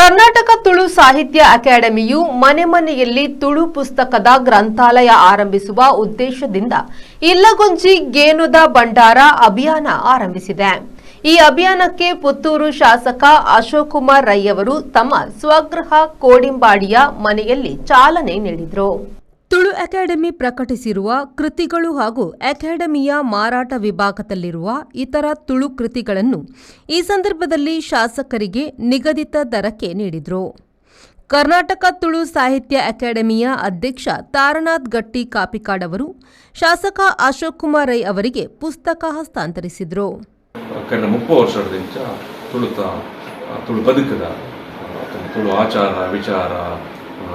ಕರ್ನಾಟಕ ತುಳು ಸಾಹಿತ್ಯ ಅಕಾಡೆಮಿಯು ಮನೆ ಮನೆಯಲ್ಲಿ ತುಳು ಪುಸ್ತಕದ ಗ್ರಂಥಾಲಯ ಆರಂಭಿಸುವ ಉದ್ದೇಶದಿಂದ ಇಲ್ಲಗುಂಜಿ ಗೇನುದ ಭಂಡಾರ ಅಭಿಯಾನ ಆರಂಭಿಸಿದೆ. ಈ ಅಭಿಯಾನಕ್ಕೆ ಪುತ್ತೂರು ಶಾಸಕ ಅಶೋಕ್ ಕುಮಾರ್ ರೈ ಅವರು ತಮ್ಮ ಸ್ವಗೃಹ ಕೋಡಿಂಬಾಡಿಯ ಮನೆಯಲ್ಲಿ ಚಾಲನೆ ನೀಡಿದರು. ತುಳು ಅಕಾಡೆಮಿ ಪ್ರಕಟಿಸಿರುವ ಕೃತಿಗಳು ಹಾಗೂ ಅಕಾಡೆಮಿಯ ಮಾರಾಟ ವಿಭಾಗದಲ್ಲಿರುವ ಇತರ ತುಳು ಕೃತಿಗಳನ್ನು ಈ ಸಂದರ್ಭದಲ್ಲಿ ಶಾಸಕರಿಗೆ ನಿಗದಿತ ದರಕ್ಕೆ ನೀಡಿದರು. ಕರ್ನಾಟಕ ತುಳು ಸಾಹಿತ್ಯ ಅಕಾಡೆಮಿಯ ಅಧ್ಯಕ್ಷ ತಾರನಾಥ್ ಗಟ್ಟಿ ಕಾಪಿಕಾಡ್ ಅವರು ಶಾಸಕ ಅಶೋಕ್ ಕುಮಾರ್ ರೈ ಅವರಿಗೆ ಪುಸ್ತಕ ಹಸ್ತಾಂತರಿಸಿದರು. ಕಳೆದ 30 ವರ್ಷದಿಂದ ತುಳು ಬದುಕದ ತುಳು ಆಚಾರ ವಿಚಾರ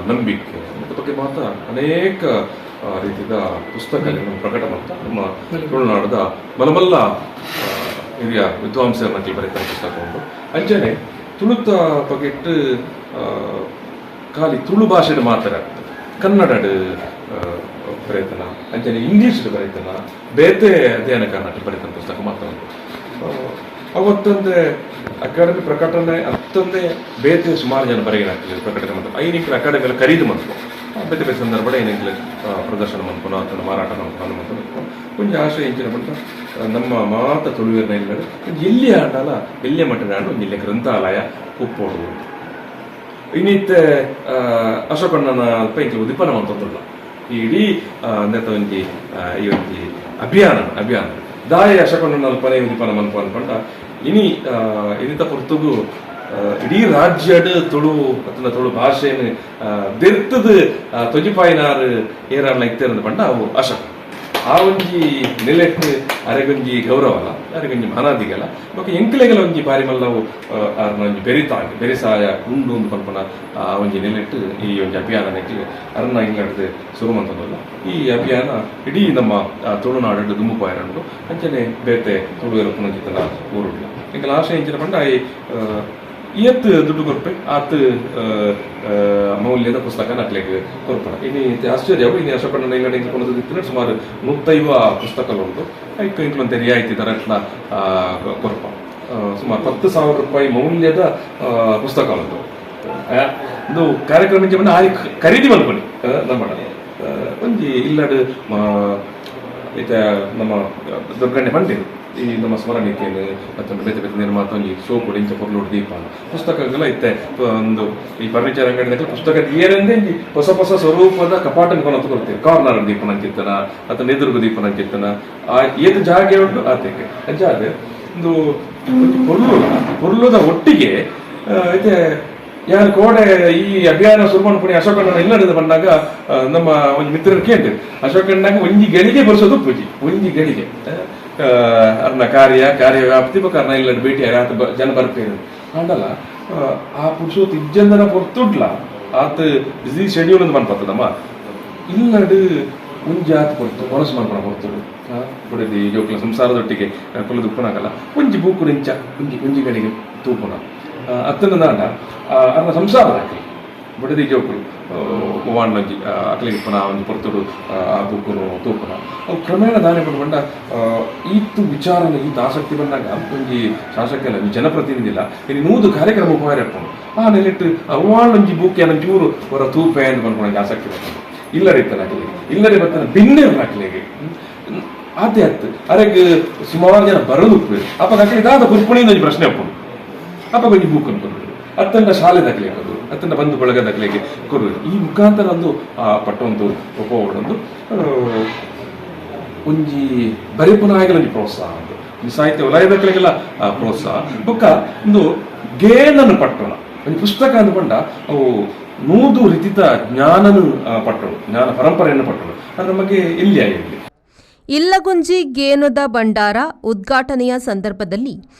ನಂಬಿಕೆ ಬಗ್ಗೆ ಮಾತ್ರ ಅನೇಕ ರೀತಿಯ ಪುಸ್ತಕಗಳನ್ನು ಪ್ರಕಟ ಮಾಡ್ತಾ ನಮ್ಮ ತುಳುನಾಡದ ಮಲಮಲ್ಲ ಹಿರಿಯ ವಿದ್ವಾಂಸರನ್ನ ಬರೀತಾರೆ ಪುಸ್ತಕ ಉಂಟು. ಅಂಚನೆ ತುಳುತ ಬಗೆಟ್ಟು ಖಾಲಿ ತುಳು ಭಾಷೆಡ್ ಮಾತ್ರ ಕನ್ನಡಡ್ ಬರೀತನ ಅಂಚನೆ ಇಂಗ್ಲೀಷ್ ಬರೀತನ ಬೇತೆ ಅಧ್ಯಯನ ಕರ್ನಾಟಕ ಬರೀತಾನೆ ಪುಸ್ತಕ ಮಾತ್ರ ಉಂಟು. ಅವತ್ತಂದೆ ಅಕಾಡೆಮಿ ಪ್ರಕಟಣೆ ಅತ್ತಂದೆ ಬೇತೆ ಸುಮಾರು ಜನ ಬರೆಯಲಾಗ್ತದೆ ಪ್ರಕಟಣೆ ಮಾಡ್ತಾರೆ. ಐನಿಂಕ್ಲ ಅಕಾಡೆಮಿ ಎಲ್ಲ ಖರೀದಿ ಮಾಡ್ಕೊ ಬೇತೆ ಬೇತೆ ಸಂದರ್ಭ ಏನಿಂಕ್ಲ ಪ್ರದರ್ಶನ ಮಾಡ್ಕೊಂಡು ಅದನ್ನು ಮಾರಾಟ ಮಾಡ್ಕೊಂಡು ಮಾಡ್ಕೊಂಡು ಕೊಂಚ ಆಶೆ ಇಂಚಿನ ಬಂತ ನಮ್ಮ ಮಾತ ತುಳುವಿನ ಇಲ್ಲದೆ ಎಲ್ಲಿ ಆಡಲ್ಲ ಎಲ್ಲೇ ಮಟ್ಟದ ಆಡು ಒಂದು ಇಲ್ಲೇ ಗ್ರಂಥಾಲಯ ಉಪ್ಪೋಡು ಇನ್ನಿತ್ತೆ ಅಶೋಕಣ್ಣನ ಅಲ್ಪ ಇಂಚೆ ಉದ್ದೀಪನ ಮಾಡ್ತಲ್ಲ ಈ ಇಡೀ ನೆತ್ತ ಒಂಜಿ ಈ ಒಂಜಿ ಅಭಿಯಾನ ದಾಯ ಅಶೋಕಣ್ಣನ ಅಲ್ಪನೆ ಉದ್ದೀಪನ ಮನ್ಪ ಅನ್ಕೊಂಡ ಇನ್ನಿತ ಪುರ್ತುಗು ಇಡೀ ರಾಜ್ಯಡ್ ತುಳು ಅಥವಾ ತುಳು ಭಾಷೆಯನ್ನು ಬೆರ್ತದ ತೊಜಿಪಾಯಿನಾರು ಏರಾಳ ಇತ್ತೇನಂದು ಪಂಡ ಅವು ಅಶೋಕ ಆ ಒಂಜಿ ನೆಲೆಟ್ ಅರೆಗೊಂಜಿ ಗೌರವ ಅಲ್ಲ ಅರೆಗೊಂಜಿ ಮನಾದಿಗಲ್ಲ ಮತ್ತೆ ಎಂಕ್ಲೆಗೆಲ್ಲ ಒಂಜಿ ಬಾರಿ ಮಲ್ಲವು ಒಂಜಿ ಬೆರಿಸಾಯ ಉಂಡು ಒಂದು ಪನ್ಪನ ಆ ಒಂಜಿ ನೆಲೆಟ್ ಈ ಒಂಜಿ ಅಭಿಯಾನ ನೆಟ್ಟಿ ಅರನ್ನ ಇಂಗ್ಲಂಡ್ ಶುರು ಮಂತದಲ್ಲ. ಈ ಅಭಿಯಾನ ಇಡೀ ನಮ್ಮ ತುಳುನಾಡು ದುಮ್ಮುಪಾಯರಂಡು ಅಂಚನೆ ಬೇತೆ ತುಳು ಪುನಂಚಿತನ ಊರುಡ್ಲ ಎಂಕಲ ಆಶೆ ಇಂಚಿನ ಪಂಡ ಇವತ್ತು ದುಡ್ಡು ಕೊರ್ಪೆ ಆತ್ ಮೌಲ್ಯದ ಪುಸ್ತಕ ನಕ್ಲೆಗೆ ಕೊರ್ಪಣ ಇನ್ನು ಆಶ್ಚರ್ಯ ಇನ್ನು ಅಶೋಕಣ್ಣನ ಇಂಗಡಿ ಇಂಕೊಂಡು ಸುಮಾರು 150 ಪುಸ್ತಕಗಳು ಉಂಟು. ಐಕ್ ಇಂಕ್ಲಂತೆ ರಿಯಾಯಿತಿ ದರಟ್ಲ ಕೊರ್ಪ ಸುಮಾರು 10,000 ರೂಪಾಯಿ ಮೌಲ್ಯದ ಪುಸ್ತಕಗಳು ಒಂದು ಕಾರ್ಯಕ್ರಮ ಬಂದು ಆ ಖರೀದಿ ಮಾಡ್ಕೊಳ್ಳಿ ನಮ್ಮ ಒಂಜಿ ಇಲ್ಲಡ್ ನಮ್ಮ ದೊಡ್ಡಗಣ್ಣೆ ಬಂದಿರು ಈ ನಮ್ಮ ಸ್ಮರಣಿಕೆಯನ್ನು ಮತ್ತೊಂದು ಬೇತೆ ಬೇತೆ ನಿರ್ಮಾತ ಒಂಜಿ ಶೋ ಕೂಡ ಇಂಚ ಪೊರ್ಲೋಡು ದೀಪ ಪುಸ್ತಕಗಳ ಇತ್ತೆ ಒಂದು ಈ ಫರ್ನಿಚರ್ ಅಂಗಡಿ ಪುಸ್ತಕ ಏನಂದ್ರೆ ಹೊಸ ಹೊಸ ಸ್ವರೂಪದ ಕಪಾಟನ್ ಕೊನಂತ ಕೊಡ್ತೀವಿ. ಕಾರ್ನರ್ ದೀಪನ ಅಂಚಿತ್ತನ ಅಥವಾ ಎದುರುಗು ದೀಪನ ಅಂಚಿತ್ತನ ಆ ಏದು ಜಾಗೆ ಉಂಟು ಆತಕ್ಕೆ ಅಜ್ಜಾದ ಒಂದು ಪೊರ್ಲುದ ಒಟ್ಟಿಗೆ ಐತೆ ಯಾರು ಕೋಡೆ ಈ ಅಭಿಯಾನ ಶುರು ಮಾಡ್ಕೊಂಡು ಅಶೋಕಣ್ಣನ ಇಲ್ಲದ ಬಂದಾಗ ನಮ್ಮ ಒಂದು ಮಿತ್ರರು ಕೇಳ್ತೇವೆ ಅಶೋಕಣ್ಣಾಗ ಒಂಜಿ ಗಳಿಗೆ ಬರ್ಸೋದು ಪೂಜಿ ಒಂಜಿ ಗಳಿಗೆ ಅರ್ನ ಕಾರ್ಯ ವ್ಯಾಪ್ತಿ ಕಾರಣ ಇಲ್ಲ ಭೇಟಿ ಜನ ಬರ್ತೀರಿ ಅಂಡಲ್ಲ ಆ ಪುರುಷೋತ್ ಇಜ್ಜಂದನ ಹೊರ್ತುಡ್ಲ ಆತ ಬಿಸಿ ಶೆಡ್ಯೂಲ್ ಅಂತ ಬಂದ್ಬರ್ತದಮ್ಮ ಇಲ್ಲಡು ಒಂಜಿ ಆತ ಕೊಡ್ತು ಮನಸ್ಸು ಮಾಡ್ಕೊಂಡು ಹೊರ್ತುಡು ಬಿಡದಿ ಜೋಕ್ಲ ಸಂಸಾರದೊಟ್ಟಿಗೆ ಕುಲದ ಉಪ್ಪನಾಗಲ್ಲ ಒಂಜಿ ಬೂಕು ನಿಂಚ ಒಂಜಿ ಕಡೆಗೆ ತೂಪುನ ಅತ್ತನ ನಾಡ ಅರ್ನ ಸಂಸಾರ ಹಾಕಿ ಬಿಡದಿ ಜೋಕುಲು ವಾಂಡಂಜಿ ಅಕ್ಲಿಗೆ ಪುನಃ ಒಂದು ಪೊರ್ತುಡು ಆ ಬುಕ್ಕುನು ತೂಪುನ ಅವು ಕ್ರಮೇಣ ದಾರಿ ಪಡ್ಕೊಂಡ ಈತು ವಿಚಾರನ ಈತ ಆಸಕ್ತಿ ಬಂದಾಗ ಒಂಜಿ ಶಾಸಕ ಇಲ್ಲ ಜನಪ್ರತಿನಿಧಿ ಇಲ್ಲ ಇಲ್ಲಿ 100 ಕಾರ್ಯಕ್ರಮ ಹೋಗಿರ್ಕೊಂಡು ಆ ನೆಲೆಟ್ಟು ಅವಾಂಡಂಜಿ ಬುಕ್ ಏನಂತ ಚೂರು ಹೊರ ತೂಪೆ ಅಂತ ಬಂದ್ಕೊಂಡಂಗೆ ಆಸಕ್ತಿ ಬರ್ತದೆ ಇಲ್ಲರಿ ಇತ್ತನ ಹಾಕಲಿಗೆ ಇಲ್ಲರಿ ಬರ್ತಾನೆ ಭಿನ್ನ ಹಾಕಲಿಗೆ ಆತೆ ಆಯ್ತು ಅರೆಗೆ ಸುಮಾರು ಜನ ಬರೋದು ಅಪ್ಪ ಹಾಕಲಿ ಇದಾದ ಕುರ್ಪುಣಿಯಿಂದ ಒಂದು ಪ್ರಶ್ನೆ ಹಾಕೊಂಡು ಅಪ್ಪ ಒಂಜಿ ಬುಕ್ ಅನ್ಕೊಂಡು ಅತ್ತಂಡ ಶಾಲೆ ದಾಖಲೆಗೆ ಅತ್ತಂಡ ಬಂಧು ಬಳಗ ದಾಖಲೆಗೆ ಕೊಡುವುದು ಈ ಮುಖಾಂತರ ಒಂದು ಆ ಪಟ್ಟೊಂದು ಒಪ್ಪೊಂದು ಒಂಜಿ ಬರೆಪುನ ಆಗಿಲ್ಲ ಒಂಜಿ ಪ್ರೋತ್ಸಾಹ ಒಂದು ಈ ಸಾಹಿತ್ಯ ವಲಯದಕ್ಕೆಲ್ಲ ಪ್ರೋತ್ಸಾಹ ಬೊಕ್ಕ ಒಂದು ಗೇನನ್ನು ಪಟ್ಟಣ ಒಂದು ಪುಸ್ತಕ ಅಂದುಕೊಂಡ ಅವು 100 ರೀತಿಯ ಜ್ಞಾನನು ಪಟ್ಟಣ ಜ್ಞಾನ ಪರಂಪರೆಯನ್ನು ಪಟ್ಟಣ ಅದು ನಮಗೆ ಎಲ್ಲಿ ಆಗಿರಲಿ. ಇಲ್ಲಗುಂಜಿ ಗೇನುದ ಭಂಡಾರ ಉದ್ಘಾಟನೆಯ ಸಂದರ್ಭದಲ್ಲಿ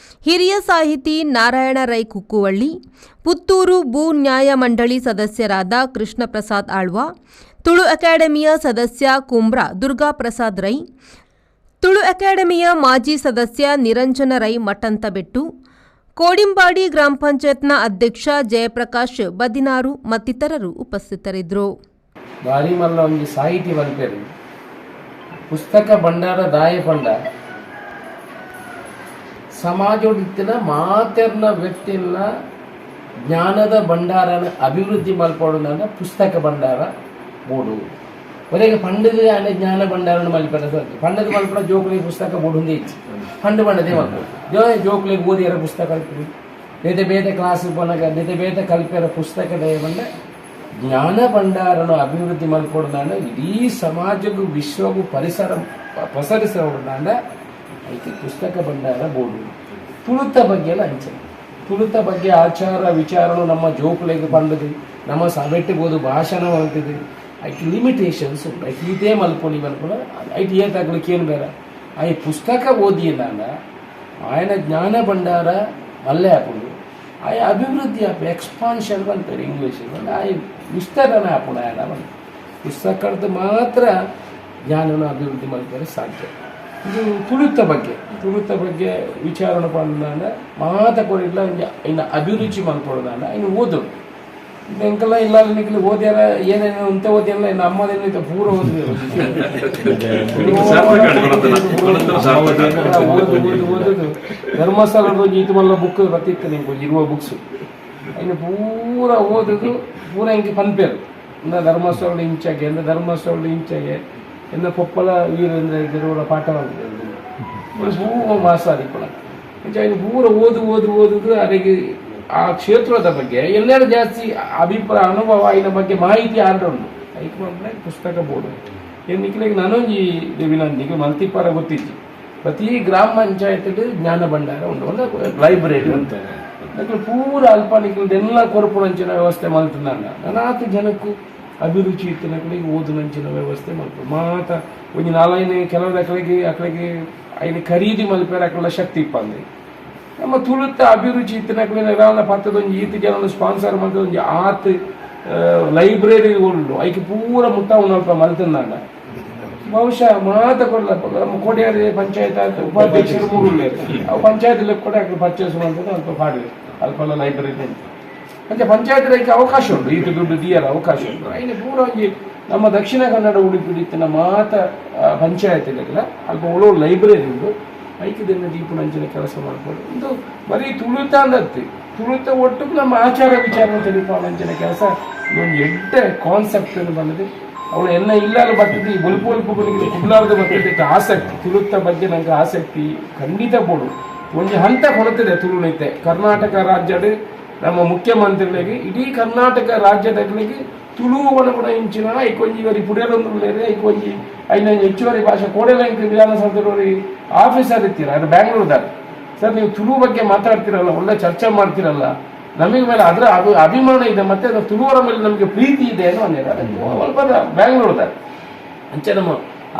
ಹಿರಿಯ ಸಾಹಿತಿ ನಾರಾಯಣ ರೈ ಕುಕ್ಕುವಳ್ಳಿ, ಪುತ್ತೂರು ಭೂ ನ್ಯಾಯ ಮಂಡಳಿ ಸದಸ್ಯರಾದ ಕೃಷ್ಣ ಪ್ರಸಾದ್ ಆಳ್ವ, ತುಳು ಅಕಾಡೆಮಿಯ ಸದಸ್ಯ ಕುಂಬ್ರ ದುರ್ಗಾಪ್ರಸಾದ್ ರೈ, ತುಳು ಅಕಾಡೆಮಿಯ ಮಾಜಿ ಸದಸ್ಯ ನಿರಂಜನ ರೈ ಮಠಂತಬೆಟ್ಟು, ಕೋಡಿಂಬಾಡಿ ಗ್ರಾಮ ಪಂಚಾಯತ್ನ ಅಧ್ಯಕ್ಷ ಜಯಪ್ರಕಾಶ್ ಬದಿನಾರು ಮತ್ತಿತರರು ಉಪಸ್ಥಿತರಿದ್ದರು. ಪುಸ್ತಕ ಭಂಡಾರ ದಾಯ ಪಂಡ ಸಮಾಜೋಡಿತ್ತಿನ ಮಾತೆರ್ನ ವ್ಯಕ್ತಿನ ಜ್ಞಾನದ ಭಂಡಾರನ ಅಭಿವೃದ್ಧಿ ಮಲ್ಪಡೋದಂದ್ರೆ ಪುಸ್ತಕ ಭಂಡಾರ ಬೋಡು ಒರೆಗೆ ಪಂಡದ ಅನೆ ಜ್ಞಾನ ಭಂಡಾರನ ಮಲ್ಪಡ ಪಂಡದ ಮಲ್ಪಡ ಜೋಕುಲಿಗೆ ಪುಸ್ತಕ ಬೋಡುಂದೇ ಇಚ್ಚಿ ಪಂಡು ಪಂಡದೇ ಮಲ್ಪಡು ಜೋಕುಲಿಗೆ ಓದಿಯರ ಪುಸ್ತಕ ಕಲ್ಪರು ಬೇತೆ ಬೇತೆ ಕ್ಲಾಸ್ ಪನಗ ಬೇತೆ ಬೇತೆ ಕಲ್ಪೆರ ಪುಸ್ತಕದ ಬಂದ ಜ್ಞಾನ ಭಂಡಾರನ ಅಭಿವೃದ್ಧಿ ಮಲ್ಪಡೋದಂದ್ರೆ ಇಡೀ ಸಮಾಜಕ್ಕೂ ವಿಶ್ವಗೂ ಪರಿಸರ ಪಸರಿಸೋದಂಡ ಅದಕ್ಕೆ ಪುಸ್ತಕ ಭಂಡಾರ ಬೋಡು ತುಳುತ ಬಗ್ಗೆ ಎಲ್ಲ ಹಂಚೆ ತುಳುತ ಬಗ್ಗೆ ಆಚಾರ ವಿಚಾರಗಳು ನಮ್ಮ ಜೋಕುಲೆಗೆ ಪಂಡದು ನಮ್ಮ ಸಭೆಟ್ಟಿಬೋದು ಭಾಷಣ ಹೊಂತಿದೆ ಅದಕ್ಕೆ ಲಿಮಿಟೇಷನ್ಸ್ ಉಂಟು ಅದಕ್ಕೆ ಇದೇ ಮಲ್ಪೊಲಿ ಮಲ್ಪೊಲ ಐಟಿ ಏತಾಗ್ಲಿಕ್ಕೆ ಏನು ಬೇರೆ ಆ ಪುಸ್ತಕ ಓದಿಯಲ್ಲ ఆయన ಜ್ಞಾನ ಭಂಡಾರ ಮಲ್ಲೆ ಹಾಕೊಂಡು ಆ ಅಭಿವೃದ್ಧಿ ಆಪು ಎಕ್ಸ್ಪಾನ್ಷನ್ ಅಂತಾರೆ ಇಂಗ್ಲೀಷ್ ಆ ವಿಸ್ತರಣೆ ಹಾಪುಣ ఆయన ಪುಸ್ತಕದ ಮಾತ್ರ ಜ್ಞಾನವನ್ನು ಅಭಿವೃದ್ಧಿ ಮಾಡ್ತಾರೆ ಸಾಧ್ಯ ಇದು ತುಳುತ ಬಗ್ಗೆ ವಿಚಾರಣೆ ಪಂಡ ಮಾತ ಕೊಡಿಲ್ಲ ಇನ್ನು ಅಭಿರುಚಿ ಮಲ್ಪಡೋದಲ್ಲ ಇನ್ನು ಓದು ಇದೆಂಕಲ್ಲ ಇಲ್ಲ ನಿಖಿಲ್ ಓದ್ಯಾರ ಏನೇನು ಅಂತ ಓದಿಯಲ್ಲ ಇನ್ನು ಅಮ್ಮದೇನು ಪೂರ ಓದೋದು ಧರ್ಮಸ್ಥಳದ ಈತ ಮಲ್ಲ ಬುಕ್ ಬರ್ತಿತ್ತು ನಿಮ್ಗೆ ಇರುವ ಬುಕ್ಸ್ ಇನ್ನು ಪೂರ ಓದೋದು ಪೂರ ಹಿಂಗೆ ಪನ್ಪೇರು ಇಂದ ಧರ್ಮಸ್ಥಳದ ಇಂಚಾಗೆ ಎನ್ನ ಕೊಪ್ಪಳ ವೀರೇಂದ್ರ ಇದ್ದರ ಪಾಠ ಪೂರ ಮಾಸ ಅದಿಪ್ಪಳ ಇನ್ನು ಪೂರ ಓದುದು ಅದಕ್ಕೆ ಆ ಕ್ಷೇತ್ರದ ಬಗ್ಗೆ ಎಲ್ಲರೂ ಜಾಸ್ತಿ ಅಭಿಪ್ರಾಯ ಅನುಭವ ಇನ್ನ ಬಗ್ಗೆ ಮಾಹಿತಿ ಆರ್ಡರ್ ಉಂಟು ಅದಕ್ಕೆ ಬಂದರೆ ಪುಸ್ತಕ ಬೋರ್ಡು ಏನಿಕ್ಲಿಗೆ ನಾನೊಂದು ವಿನಂತಿಗೆ ಮಲ್ತಿಪಾರ ಗೊತ್ತಿತ್ತು ಪ್ರತಿ ಗ್ರಾಮ ಪಂಚಾಯತ್ ಜ್ಞಾನ ಭಂಡಾರ ಉಂಟು ಒಂದು ಲೈಬ್ರರಿ ಅಂತ ಅದಕ್ಕೆ ಪೂರ ಅಲ್ಪನಿಕ್ಲದೆಲ್ಲ ಕೊರಪುನಂಚಿನ ವ್ಯವಸ್ಥೆ ಮಲ್ತಂದಾಗ ನಾನಾತು ಜನಕ್ಕೂ ಅಭಿರುಚಿ ಇತ್ತಿನ ಕಡೆಗೆ ಓದುನಂಚಿನ ವ್ಯವಸ್ಥೆ ಮಲ್ಪು ಮಾತ ಒಂದು ನಾಲ್ಕೈದು ಕೆಲವದ ಅಕಡೆಗೆ ಐದು ಖರೀದಿ ಮಲ್ಪೇರ ಅಕಲ ಶಕ್ತಿ ಇಪ್ಪಂದ್ರೆ ನಮ್ಮ ತುಳುತ್ತ ಅಭಿರುಚಿ ಇತ್ತಿನ ಕಡೆ ರಾವಣ ಪತ್ತದೊಂದು ಈತ ಜನ ಸ್ಪಾನ್ಸರ್ ಮಾಡ್ತದೊಂದು ಆತ್ ಲೈಬ್ರರಿ ಉಂಟು ಐಕೆ ಪೂರ ಮುಟ್ಟ ಒಂದು ಮಲ್ತಂದಾಗ ಬಹುಶಃ ಮಾತ ಕೊಡಲ ಕೋಡಿಯಾರಿ ಪಂಚಾಯತ್ ಉಪಾಧ್ಯಕ್ಷರು ಮೂರು ಅವು ಪಂಚಾಯತ್ ಕೂಡ ಪರ್ಚೇಸ್ ಮಾಡ್ತದೆ ಅಲ್ಪ ಪಾಡಿ ಅಲ್ಪಲ್ಲ ಲೈಬ್ರರಿ ಅಂತ ಪಂಚಾಯತ್ ರೈಕೆ ಅವಕಾಶ ಉಂಟು ಈತ ದುಡ್ಡು ದಿಯರ ಅವಕಾಶ ಉಂಟು ಐದು ಪೂರ ಒಂದು ನಮ್ಮ ದಕ್ಷಿಣ ಕನ್ನಡ ಉಡುಪಿಡಿತ್ತಿನ ಮಾತ ಪಂಚಾಯತ್ಗೆಲ್ಲ ಅಲ್ಪ ಒಳ್ಳೆ ಲೈಬ್ರರಿ ಉಂಟು ಐಕ್ಯದಿಂದ ದೀಪನಂಚಿನ ಕೆಲಸ ಮಾಡ್ಬೋದು ಇದು ಬರೀ ತುಳುತ ಅಂದತ್ತಿ ತುಳುತ ಒಟ್ಟು ನಮ್ಮ ಆಚಾರ ವಿಚಾರ ತಿಳಿಪಾನಂಚಿನ ಕೆಲಸ ಒಂದು ಎಡ್ಡ ಕಾನ್ಸೆಪ್ಟ್ ಬಂದಿದೆ ಅವಳು ಎಲ್ಲ ಇಲ್ಲಾರು ಬರ್ತದೆ ಬಲ್ಪುಗಳಿಗೆ ಕುಡ್ಲಾರ್ದು ಬರ್ತದೆ ಆಸಕ್ತಿ ತುಳುತ ಬಗ್ಗೆ ನಂಗೆ ಆಸಕ್ತಿ ಖಂಡಿತ ಬೋಡು ಒಂದು ಹಂತ ಕೊಡುತ್ತದೆ ತುಳುನೈತೆ ಕರ್ನಾಟಕ ರಾಜ್ಯದ ನಮ್ಮ ಮುಖ್ಯಮಂತ್ರಿಗಳಿಗೆ ಇಡೀ ಕರ್ನಾಟಕ ರಾಜ್ಯದಗಳಿಗೆ ತುಳುವನ ಇಂಚಿನ ಐಕೊಂಜಿ ಇವರಿ ಪುಡಿಯರೊಂದು ಐಕೊಂಜಿ ಐನ ಹೆಚ್ಚುವರಿ ಭಾಷೆ ಕೋಡೆಲಂಕ ವಿಧಾನಸೌಧದವರಿ ಆಫೀಸರ್ ಇರ್ತೀರ ಅದು ಬ್ಯಾಂಗ್ಳೂರ್ದಾಗ ಸರ್ ನೀವು ತುಳು ಬಗ್ಗೆ ಮಾತಾಡ್ತಿರಲ್ಲ ಒಳ್ಳೆ ಚರ್ಚೆ ಮಾಡ್ತಿರಲ್ಲ ನಮಗೆ ಮೇಲೆ ಅದರ ಅದು ಅಭಿಮಾನ ಇದೆ ಮತ್ತೆ ಅದು ತುಳುವರ ಮೇಲೆ ನಮಗೆ ಪ್ರೀತಿ ಇದೆ ಅನ್ನೋ ಸ್ವಲ್ಪ ಬ್ಯಾಂಗ್ಳೂರ್ದಾಗ ಅಂಚೆ ನಮ್ಮ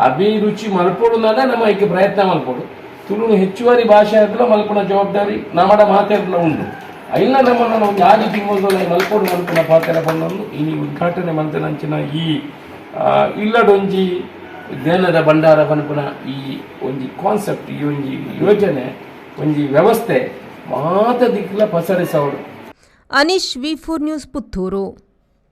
ಅಭಿರುಚಿ ಮಲ್ಪೋಡುದಾಗ ನಮ್ಮ ಐಕ್ಯ ಪ್ರಯತ್ನ ಮಲ್ಪೋಡು ತುಳು ಹೆಚ್ಚುವರಿ ಭಾಷೆ ಆದ್ರೂ ಮಲ್ಪುಣ ಜವಾಬ್ದಾರಿ ನಮ್ಮಡ ಮಾತಾಡಲ ಉಂಟು ಇಲ್ಲ ನಮ್ಮನ್ನು ಒಂದು 6 ತಿಂಗಳು ಮಲ್ಪೋಡು ಮಲ್ಪುಣ ಪಾತ್ರ ಬಂದೊಂದು ಈ ಉದ್ಘಾಟನೆ ಮಂತನಂಚಿನ ಈ ಇಲ್ಲಡೊಂಜಿ ಜ್ಞಾನದ ಭಂಡಾರ ಪನ್ಪುನ ಈ ಒಂದು ಕಾನ್ಸೆಪ್ಟ್ ಈ ಒಂದು ಯೋಜನೆ ಒಂದು ವ್ಯವಸ್ಥೆ ಮಾತ ದಿಕ್ಕಲ ಪಸರಿಸೋಡು. Anish V4 news Puttur.